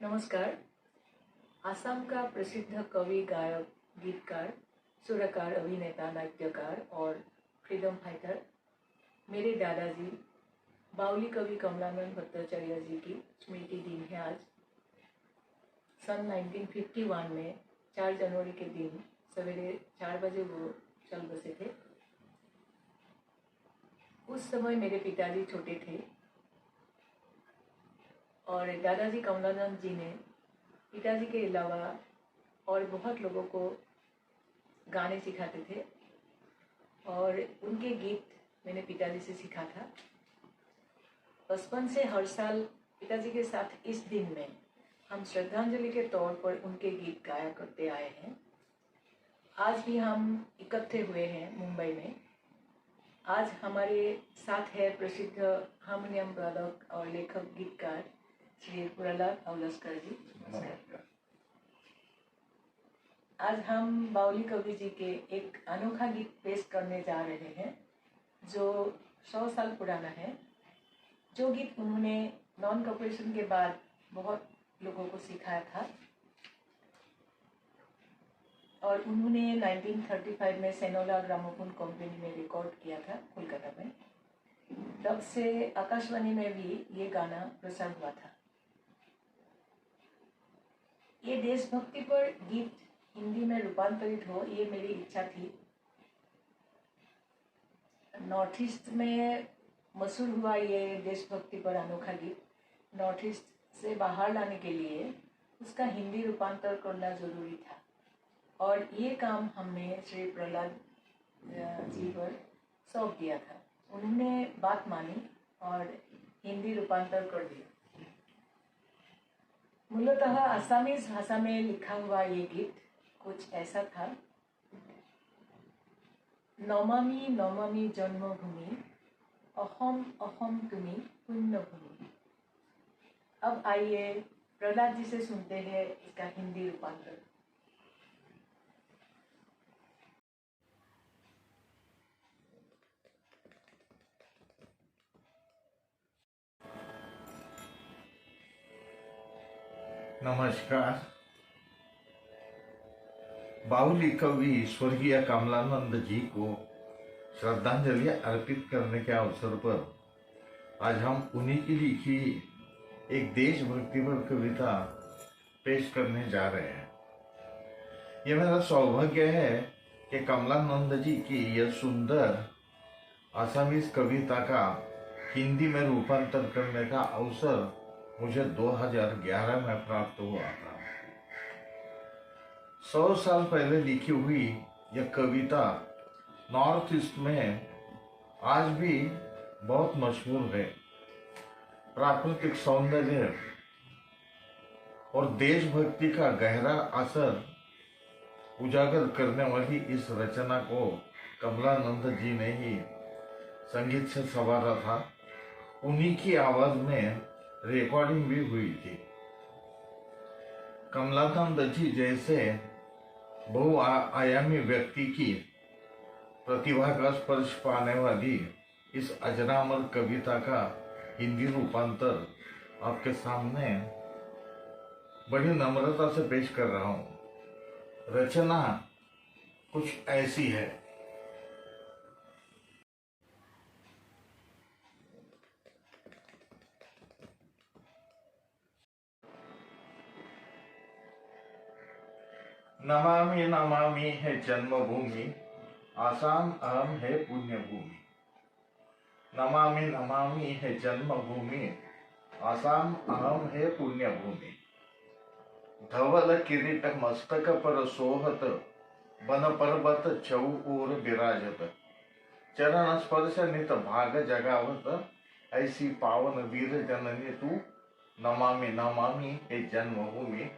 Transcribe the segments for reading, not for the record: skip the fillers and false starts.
नमस्कार। असम का प्रसिद्ध कवि, गायक, गीतकार, सुरकार, अभिनेता, नाट्यकार और फ्रीडम फाइटर मेरे दादाजी बाउली कवि कमलानंद भट्टाचार्य जी की स्मृति दिन है। आज सन 1951 में 4 जनवरी के दिन सवेरे 4 बजे वो चल बसे थे। उस समय मेरे पिताजी छोटे थे और दादाजी कमलानंद जी ने पिताजी के अलावा और बहुत लोगों को गाने सिखाते थे और उनके गीत मैंने पिताजी से सीखा था। बचपन से हर साल पिताजी के साथ इस दिन में हम श्रद्धांजलि के तौर पर उनके गीत गाया करते आए हैं। आज भी हम इकट्ठे हुए हैं मुंबई में। आज हमारे साथ है प्रसिद्ध हारमोनियम वादक और लेखक गीतकार श्री प्रहलाद औलस्कर जी। आज हम बाउली कवि जी के एक अनोखा गीत पेश करने जा रहे हैं जो 100 साल पुराना है। जो गीत उन्होंने नॉन कॉर्पोरेशन के बाद बहुत लोगों को सिखाया था और उन्होंने 1935 में सेनोला ग्रामोफोन कंपनी में रिकॉर्ड किया था कोलकाता में। तब से आकाशवाणी में भी ये गाना प्रसार हुआ था। ये देशभक्ति पर गीत हिंदी में रूपांतरित हो, ये मेरी इच्छा थी। नॉर्थ ईस्ट में मशहूर हुआ ये देशभक्ति पर अनोखा गीत। नॉर्थ ईस्ट से बाहर लाने के लिए उसका हिंदी रूपांतर करना जरूरी था और ये काम हमने श्री प्रहलाद जी पर सौंप दिया था। उन्होंने बात मानी और हिंदी रूपांतर कर दिया। मूलतः असमीज भाषा में लिखा हुआ ये गीत कुछ ऐसा था। नमामि नमामि जन्मभूमि, अहम अहम तुमी पुण्यभूमि। अब आइए प्रहलाद जी से सुनते हैं इसका हिंदी रूपांतर। नमस्कार। बाउली कवि स्वर्गीय कमलानंद जी को श्रद्धांजलि अर्पित करने के अवसर पर आज हम उन्हीं की लिखी एक देशभक्ति पर कविता पेश करने जा रहे हैं। यह मेरा सौभाग्य है कि कमलानंद जी की यह सुंदर असमीज कविता का हिंदी में रूपांतर करने का अवसर मुझे 2011 में प्राप्त हुआ था। 100 साल पहले लिखी हुई यह कविता नॉर्थ ईस्ट में आज भी बहुत मशहूर है। प्राकृतिक सौंदर्य और देशभक्ति का गहरा असर उजागर करने वाली इस रचना को कमलानंद जी ने ही संगीत से संवारा था। उन्हीं की आवाज में रिकॉर्डिंग भी हुई थी। कमलानंद जी जैसे बहुआयामी व्यक्ति की प्रतिभा का स्पर्श पाने वाली इस अजरामर कविता का हिंदी रूपांतर आपके सामने बड़ी नम्रता से पेश कर रहा हूं। रचना कुछ ऐसी है। नमामि नमामि है जन्मभूमि, आसाम अहम है पुण्यभूमि। नमामि नमामि है जन्मभूमि, आसाम अहम है पुण्यभूमि। धवल किरीट मस्तक पर सोहत, बन पर्वत चौ ओर विराजत। चरण स्पर्श नित भाग जगावत, ऐसी पावन वीर जननी तू। नमामि नमामि है जन्मभूमि,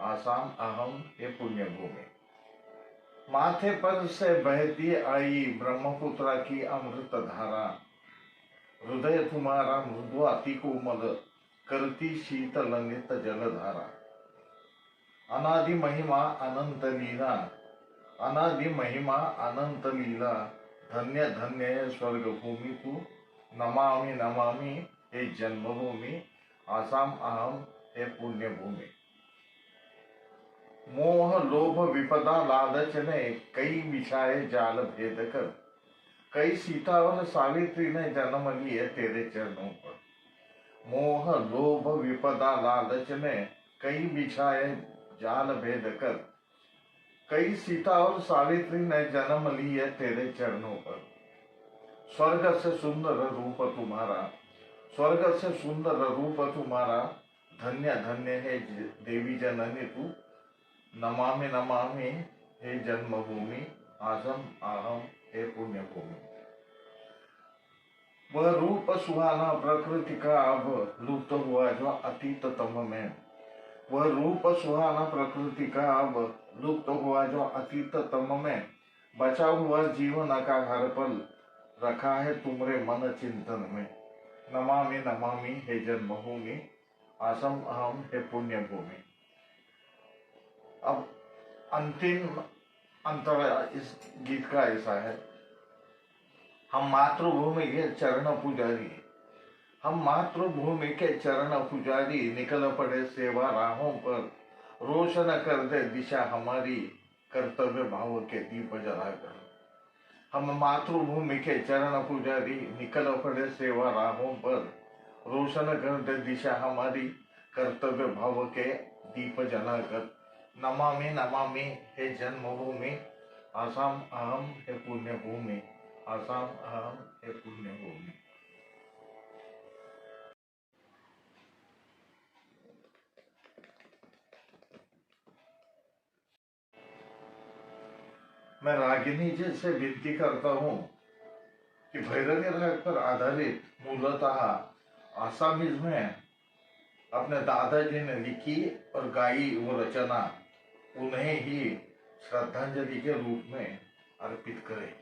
आसाम अहम ये पुण्यभूमि। माथे पर से बहती आई ब्रह्मपुत्रा की अमृत धारा। हृदय तुम्हारा मृदु अति कोमल, करती शीतल नित जलधारा। अनादि महिमा अनंत लीला, अनादि महिमा अनंत लीला। धन्य धन्य स्वर्ग भूमि तू। नमामि नमामि हे जन्मभूमि, आसाम अहम हे पुण्य भूमि। मोह लोभ विपदा लालच ने कई बिछाए जाल भेद कर, कई सीता और सावित्री ने जन्म लिए तेरे चरणों पर। मोह लोभ विपदा लालच ने कई बिछाए जाल भेद कर, कई सीता और सावित्री ने जन्म लिए तेरे चरणों पर। स्वर्ग से सुंदर रूप तुम्हारा, स्वर्ग से सुंदर रूप तुम्हारा, धन्य धन्य है देवी जननी तू। नमामि नमामि हे जन्मभूमि, आसम आहम हे पुण्य भूमि। वह रूप सुहाना प्रकृति का अब लुप्त हुआ जो अतीततम में, वह रूप सुहाना प्रकृति का अब लुप्त हुआ जो अतीततम में, बचा हुआ जीवन का हर पल रखा है तुमरे मन चिंतन में। नमामि नमामि हे जन्मभूमि, आसम अहम हे पुण्य भूमि। अब अंतिम अंतर इस गीत का ऐसा है, हम मातृभूमि के चरण पुजारी, हम मातृभूमि के चरण पुजारी, निकल पड़े सेवा राहों पर, रोशन कर दे दिशा हमारी, कर्तव्य भाव के दीप जलाकर। हम मातृभूमि के चरण पुजारी, निकल पड़े सेवा राहों पर, रोशन कर दे दिशा हमारी, कर्तव्य भाव के दीप जलाकर। नमामि नमामि हे जन्मभूमि, आसाम अहम हे पुण्य भूमि, आसाम अहम हे पुण्य भूमि। मैं रागिनी जी से विनती करता हूँ कि भैरवी राग पर आधारित मूलतः आसामीज में अपने दादाजी ने लिखी और गाई वो रचना उन्हें ही श्रद्धांजलि के रूप में अर्पित करें।